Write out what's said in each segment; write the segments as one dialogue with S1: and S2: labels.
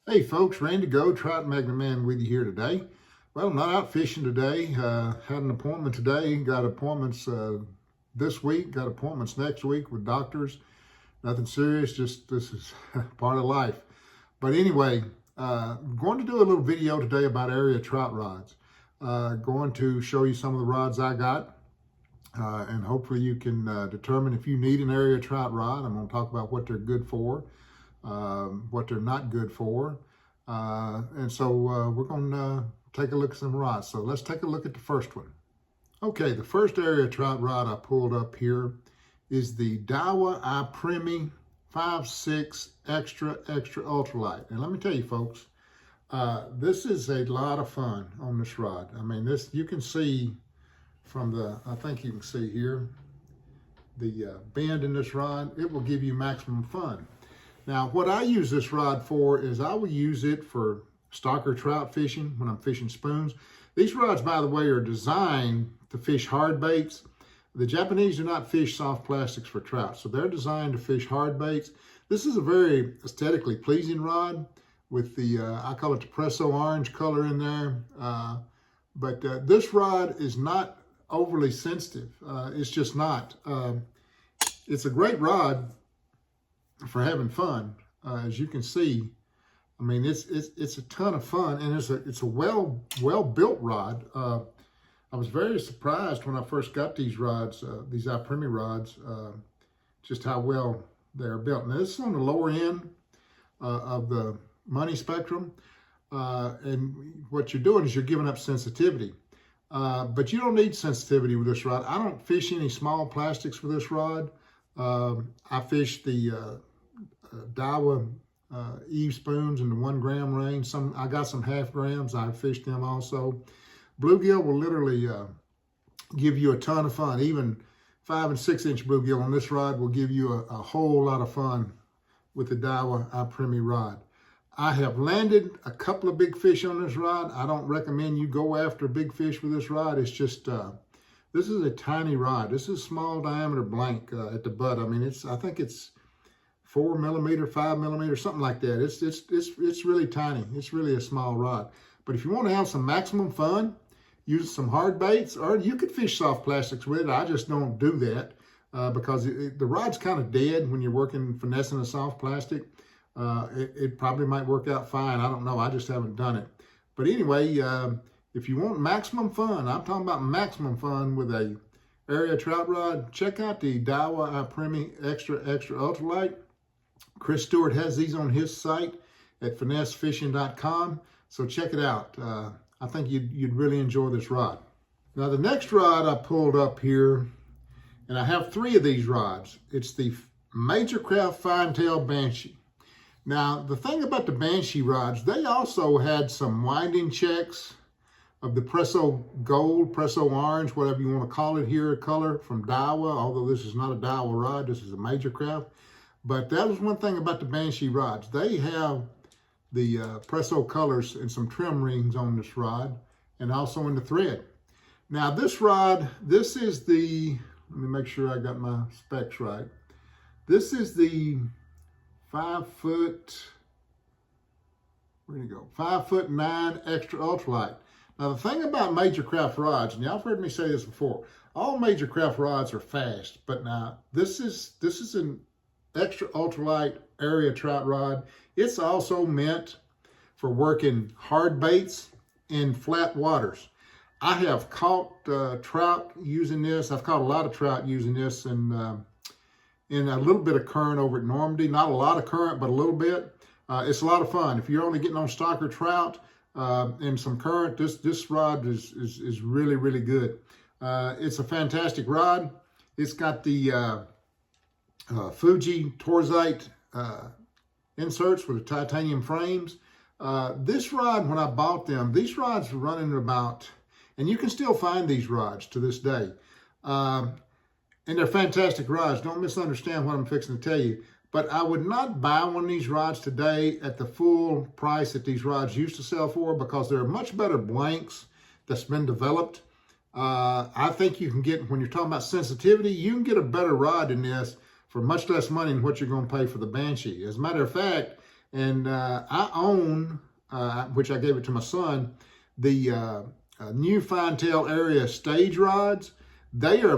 S1: Hey folks, Randy Go, Trout Magnet Man with you here today. Well, I'm not out fishing today. Had an appointment today. Got appointments this week. Got appointments next week with doctors. Nothing serious. Just this is part of life. But anyway, going to do a little video today about area trout rods. Going to show you some of the rods I got. And hopefully you can determine if you need an area trout rod. I'm going to talk about what they're good for. What they're not good for. And so we're going to take a look at some rods. So let's take a look at the first one. Okay, the first area trout rod I pulled up here is the Daiwa iPremi 5.6 Extra Ultralight. And let me tell you folks, this is a lot of fun on this rod. I mean, this you can see from the, I think you can see here, the bend in this rod. It will give you maximum fun. Now, what I use this rod for is I will use it for stalker trout fishing when I'm fishing spoons. These rods, by the way, are designed to fish hard baits. The Japanese do not fish soft plastics for trout, so they're designed to fish hard baits. This is a very aesthetically pleasing rod with the, I call it the Presso orange color in there. But this rod is not overly sensitive. It's just not. It's a great rod for having fun. As you can see, I mean, it's a ton of fun, and it's a well built rod. I was very surprised when I first got these rods, these iPremi rods, just how well they're built. Now this is on the lower end of the money spectrum, and what you're doing is you're giving up sensitivity. But you don't need sensitivity with this rod. I don't fish any small plastics with this rod. I fish the Daiwa Eve spoons in the 1 gram range. I got some half grams. I fished them also. Bluegill will literally give you a ton of fun. Even 5 and 6 inch bluegill on this rod will give you a whole lot of fun with the Daiwa iPremi rod. I have landed a couple of big fish on this rod. I don't recommend you go after big fish with this rod. It's just, this is a tiny rod. This is small diameter blank at the butt. I mean, I think it's 4 millimeter, 5 millimeter, something like that. It's really tiny. It's really a small rod. But if you want to have some maximum fun, use some hard baits, or you could fish soft plastics with it. I just don't do that because the rod's kind of dead when you're working finessing a soft plastic. It probably might work out fine. I don't know. I just haven't done it. But anyway, if you want maximum fun, I'm talking about maximum fun with a area trout rod, check out the Daiwa iPremi Extra Ultralight. Chris Stewart has these on his site at finessefishing.com. So check it out. I think you'd really enjoy this rod. Now the next rod I pulled up here, and I have 3 of these rods. It's the Major Craft Fine Tail Banshee. Now the thing about the Banshee rods, they also had some winding checks of the Presso Gold, Presso Orange, whatever you want to call it here, color from Daiwa, although this is not a Daiwa rod, this is a Major Craft. But that was one thing about the Banshee rods. They have the Presso colors and some trim rings on this rod, and also in the thread. Now this rod, this is the, let me make sure I got my specs right. This is the 5 foot, where'd it go? 5'9" Extra Ultralight. Now the thing about Major Craft rods, and y'all have heard me say this before, all Major Craft rods are fast, but now this is an Extra Ultralight area trout rod. It's also meant for working hard baits in flat waters. I have caught trout using this. I've caught a lot of trout using this in a little bit of current over at Normandy. Not a lot of current, but a little bit. It's a lot of fun. If you're only getting on stalker trout and some current, this rod is really, really good. It's a fantastic rod. It's got the Fuji Torzite inserts with the titanium frames. This rod, when I bought them, these rods were running about, and you can still find these rods to this day. And they're fantastic rods. Don't misunderstand what I'm fixing to tell you. But I would not buy one of these rods today at the full price that these rods used to sell for, because there are much better blanks that's been developed. I think you can get, when you're talking about sensitivity, you can get a better rod than this for much less money than what you're going to pay for the Banshee. As a matter of fact, And I own, which I gave it to my son, the new fine tail area stage rods. They're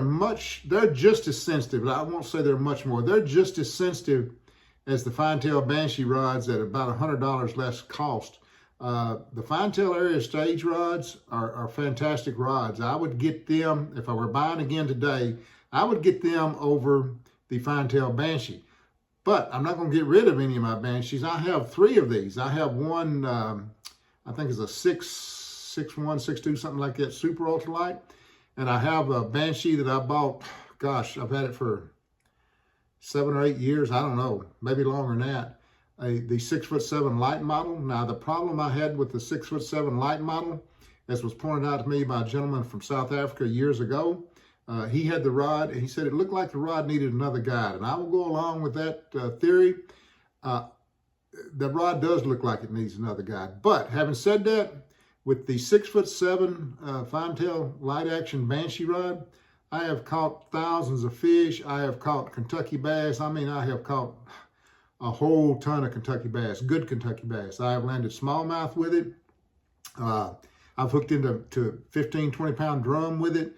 S1: just as sensitive. I won't say they're much more. They're just as sensitive as the fine tail Banshee rods at about $100 less cost. The fine tail area stage rods are fantastic rods. I would get them, if I were buying again today, I would get them over the fine tail Banshee. But I'm not going to get rid of any of my Banshees. I have 3 of these. I have one, I think it's a 6'1", 6'2", something like that, super ultralight. And I have a Banshee that I bought, gosh, I've had it for 7 or 8 years. I don't know, maybe longer than that. The 6'7" light model. Now, the problem I had with the 6'7" light model, as was pointed out to me by a gentleman from South Africa years ago, he had the rod, and he said it looked like the rod needed another guide. And I will go along with that theory. The rod does look like it needs another guide. But having said that, with the 6'7" fine tail light action Banshee rod, I have caught thousands of fish. I have caught Kentucky bass. I mean, I have caught a whole ton of Kentucky bass, good Kentucky bass. I have landed smallmouth with it. I've hooked into 15, 20 pound drum with it.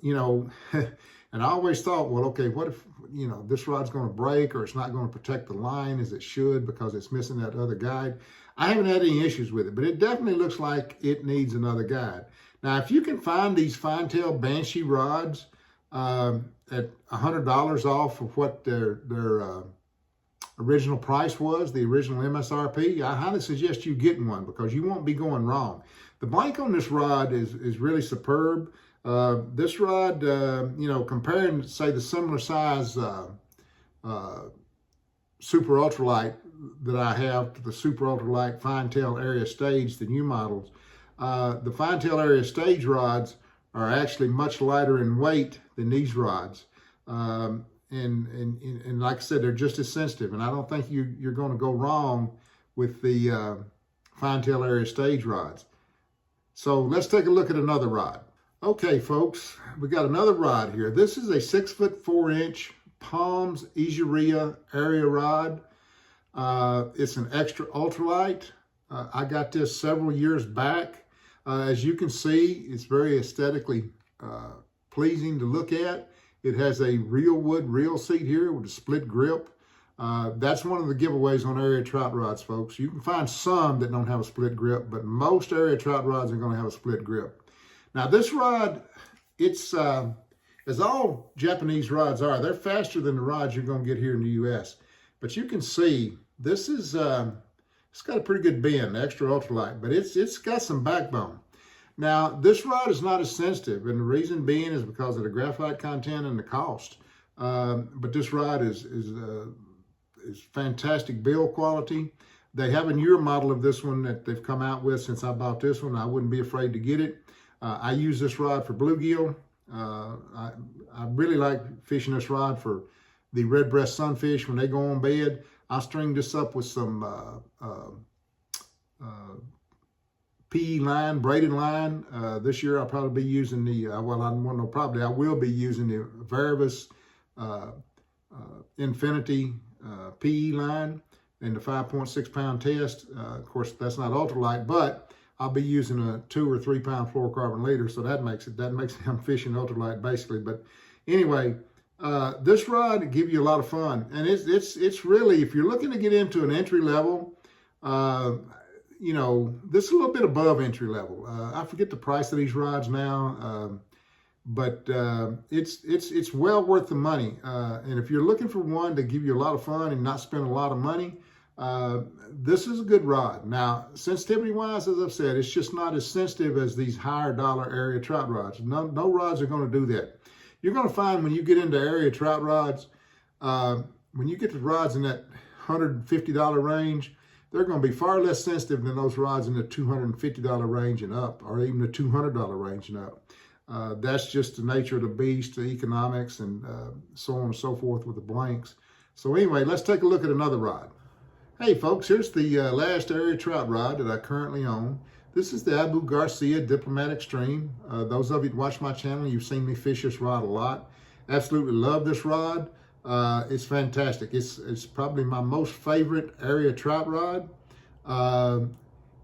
S1: You know, and I always thought, well, okay, what if, you know, this rod's going to break or it's not going to protect the line as it should because it's missing that other guide. I haven't had any issues with it, but it definitely looks like it needs another guide. Now, if you can find these fine tail Banshee rods at $100 off of what their original price was, the original MSRP, I highly suggest you getting one because you won't be going wrong. The blank on this rod is really superb. This rod, you know, comparing, say, the similar size super ultralight that I have to the super ultralight fine tail area stage, the new models, the fine tail area stage rods are actually much lighter in weight than these rods. And like I said, they're just as sensitive. And I don't think you're going to go wrong with the fine tail area stage rods. So let's take a look at another rod. Okay, folks, we got another rod here. This is a 6'4" Palms Egeria area rod. It's an extra ultralight. I got this several years back. As you can see, it's very aesthetically pleasing to look at. It has a real wood reel seat here with a split grip. That's one of the giveaways on area trout rods, folks. You can find some that don't have a split grip, but most area trout rods are going to have a split grip. Now, this rod, it's, as all Japanese rods are, they're faster than the rods you're going to get here in the U.S. But you can see, this is, it's got a pretty good bend, extra ultralight, but it's got some backbone. Now, this rod is not as sensitive, and the reason being is because of the graphite content and the cost. But this rod is fantastic build quality. They have a newer model of this one that they've come out with since I bought this one. I wouldn't be afraid to get it. I use this rod for bluegill. I really like fishing this rod for the red breast sunfish when they go on bed. I string this up with some PE line, braided line. This year I'll probably be using the, I will be using the Varivas Infinity PE line and the 5.6 pound test. Of course, that's not ultralight, but I'll be using a 2 or 3 pound fluorocarbon leader, so that makes I'm fishing ultralight basically. But anyway, this rod give you a lot of fun, and it's really, if you're looking to get into an entry level, you know, this is a little bit above entry level. I forget the price of these rods now, but it's well worth the money. And if you're looking for one to give you a lot of fun and not spend a lot of money, this is a good rod. Now, sensitivity wise, as I've said, it's just not as sensitive as these higher dollar area trout rods. No rods are going to do that. You're going to find when you get into area trout rods, when you get the rods in that $150 range, they're going to be far less sensitive than those rods in the $250 range and up, or even the $200 range and up. That's just the nature of the beast, the economics, and so on and so forth with the blanks. So anyway, let's take a look at another rod. Hey folks, here's the last area trout rod that I currently own. This is the Abu Garcia Diplomatic Stream. Those of you that watch my channel, you've seen me fish this rod a lot. Absolutely love this rod. It's fantastic. It's probably my most favorite area trout rod.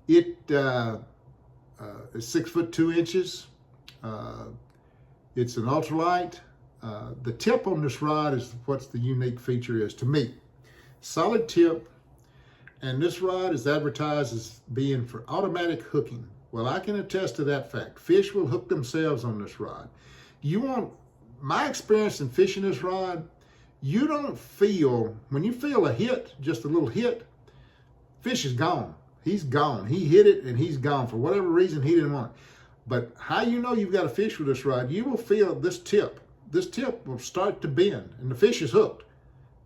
S1: It is 6'2". It's an ultralight. The tip on this rod is what's the unique feature is to me. Solid tip, and this rod is advertised as being for automatic hooking. Well, I can attest to that fact. Fish will hook themselves on this rod. My experience in fishing this rod, you don't feel, when you feel a hit, just a little hit, fish is gone. He's gone. He hit it and he's gone. For whatever reason, he didn't want it. But how you know you've got a fish with this rod, you will feel this tip. This tip will start to bend and the fish is hooked.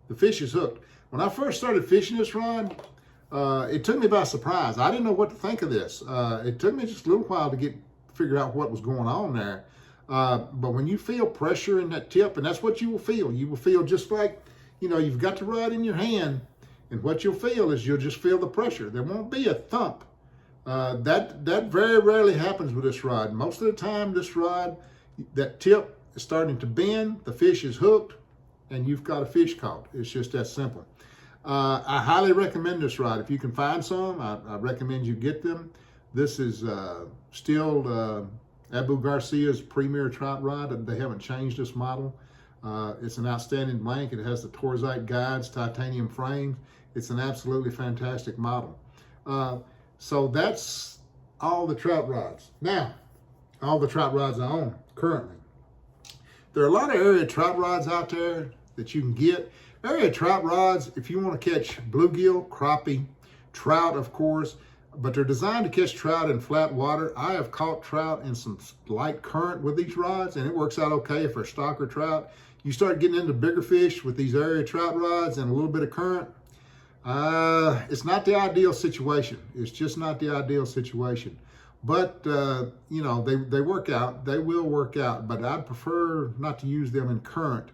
S1: The fish is hooked. When I first started fishing this rod, it took me by surprise. I didn't know what to think of this. It took me just a little while to figure out what was going on there. But when you feel pressure in that tip, and that's what you will feel just like, you've got the rod in your hand, and what you'll feel is you'll just feel the pressure. There won't be a thump. That very rarely happens with this rod. Most of the time, this rod, that tip is starting to bend, the fish is hooked, and you've got a fish caught. It's just that simple. I highly recommend this rod. If you can find some, I recommend you get them. This is still Abu Garcia's premier trout rod. They haven't changed this model. It's an outstanding blank. It has the Torzite guides, titanium frames. It's an absolutely fantastic model. So that's all the trout rods. Now, all the trout rods I own currently. There are a lot of area trout rods out there that you can get. Area trout rods, if you want to catch bluegill, crappie, trout, of course, but they're designed to catch trout in flat water. I have caught trout in some light current with these rods, and it works out okay for stocker trout. You start getting into bigger fish with these area trout rods and a little bit of current, it's not the ideal situation. It's just not the ideal situation. But, they work out. They will work out, but I'd prefer not to use them in current.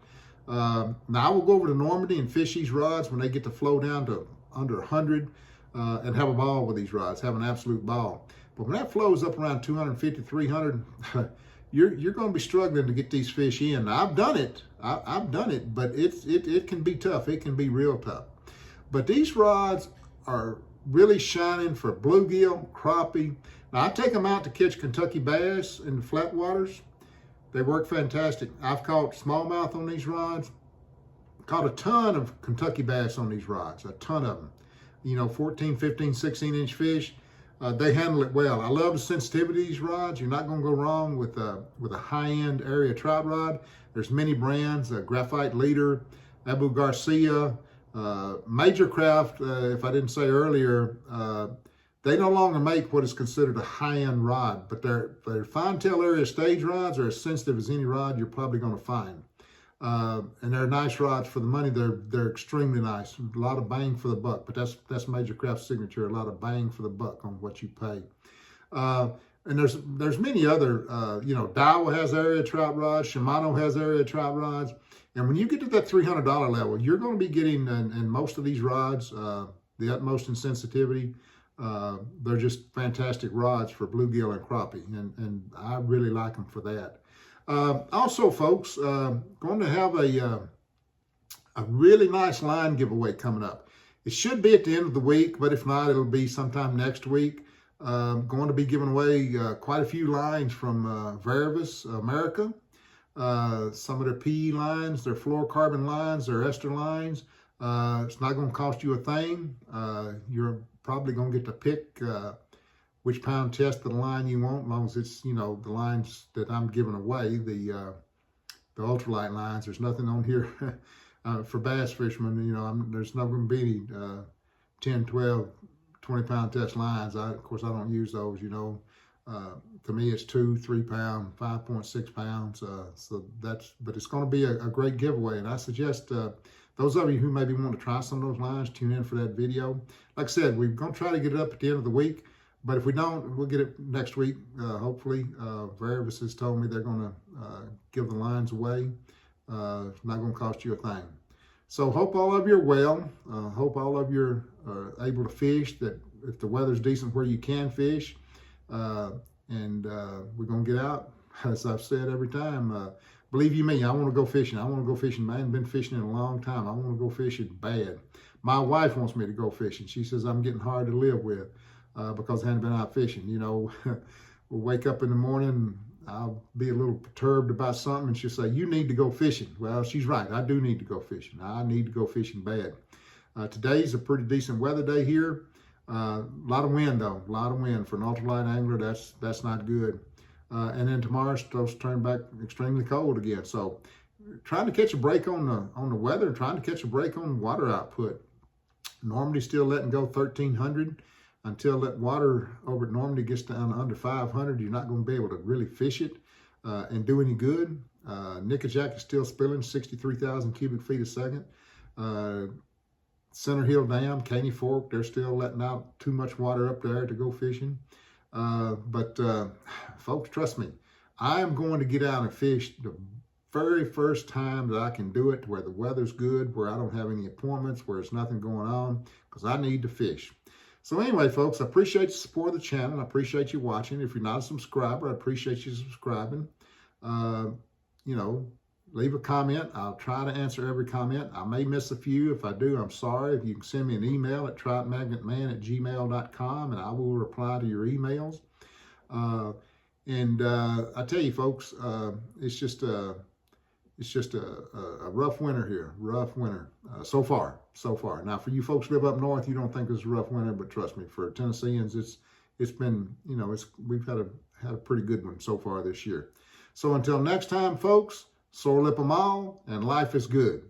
S1: Now, I will go over to Normandy and fish these rods when they get to flow down to under 100 and have a ball with these rods, have an absolute ball. But when that flows up around 250, 300, you're going to be struggling to get these fish in. Now, I've done it. I've done it, but it can be tough. It can be real tough. But these rods are really shining for bluegill, crappie. Now, I take them out to catch Kentucky bass in the flat waters. They work fantastic. I've caught smallmouth on these rods. Caught a ton of Kentucky bass on these rods, a ton of them. 14, 15, 16-inch fish. They handle it well. I love the sensitivity of these rods. You're not going to go wrong with a high-end area trout rod. There's many brands, Graphite Leader, Abu Garcia, Major Craft, if I didn't say earlier, they no longer make what is considered a high-end rod, but their fine tail area stage rods are as sensitive as any rod you're probably going to find. And they're nice rods for the money. They're extremely nice. A lot of bang for the buck, but that's Major Craft's signature. A lot of bang for the buck on what you pay. And there's many other. Daiwa has area trout rods. Shimano has area trout rods. And when you get to that $300 level, you're going to be getting in most of these rods the utmost in sensitivity. They're just fantastic rods for bluegill and crappie, and I really like them for that. Also, folks, going to have a really nice line giveaway coming up. It should be at the end of the week, but if not, it'll be sometime next week. Going to be giving away quite a few lines from Varvis America. Some of their PE lines, their fluorocarbon lines, their ester lines. It's not going to cost you a thing. You're probably going to get to pick which pound test of the line you want, as long as it's, the lines that I'm giving away, the ultralight lines. There's nothing on here for bass fishermen. There's not going to be any 10, 12, 20 pound test lines. Of course, I don't use those, to me, it's 2, 3 pound, 5.6 pounds. But it's going to be a great giveaway. And I suggest those of you who maybe want to try some of those lines, tune in for that video. Like I said, we're going to try to get it up at the end of the week. But if we don't, we'll get it next week, hopefully. Varvis has told me they're going to give the lines away. It's not going to cost you a thing. So hope all of you are well. Hope all of you are able to fish, that if the weather's decent where you can fish. And we're going to get out, as I've said every time. believe you me, I want to go fishing. I want to go fishing. I ain't been fishing in a long time. I want to go fishing bad. My wife wants me to go fishing. She says I'm getting hard to live with because I haven't been out fishing. You know, we'll wake up in the morning, I'll be a little perturbed about something, and she'll say, you need to go fishing. Well, she's right. I do need to go fishing. I need to go fishing bad. Today's a pretty decent weather day here. A lot of wind, though. A lot of wind. For an ultralight angler, that's not good. And then tomorrow it's supposed to turn back extremely cold again. So trying to catch a break on the weather, trying to catch a break on water output. Normandy still letting go 1,300. Until that water over at Normandy gets down under 500, you're not going to be able to really fish it and do any good. Nickajack is still spilling 63,000 cubic feet a second. Center Hill Dam, Caney Fork, they're still letting out too much water up there to go fishing. But folks, trust me, I am going to get out and fish the very first time that I can do it, where the weather's good, where I don't have any appointments, where there's nothing going on, because I need to fish. So anyway, folks, I appreciate the support of the channel. I appreciate you watching. If you're not a subscriber, I appreciate you subscribing. You know, leave a comment. I'll try to answer every comment. I may miss a few. If I do, I'm sorry. If you can send me an email at troutmagnetman@gmail.com, and I will reply to your emails. I tell you, folks, it's just a rough winter here. Rough winter so far. Now, for you folks who live up north, you don't think it's a rough winter, but trust me, for Tennesseans, it's been, you know, we've had a pretty good one so far this year. So until next time, folks, sore lip 'em all, and life is good.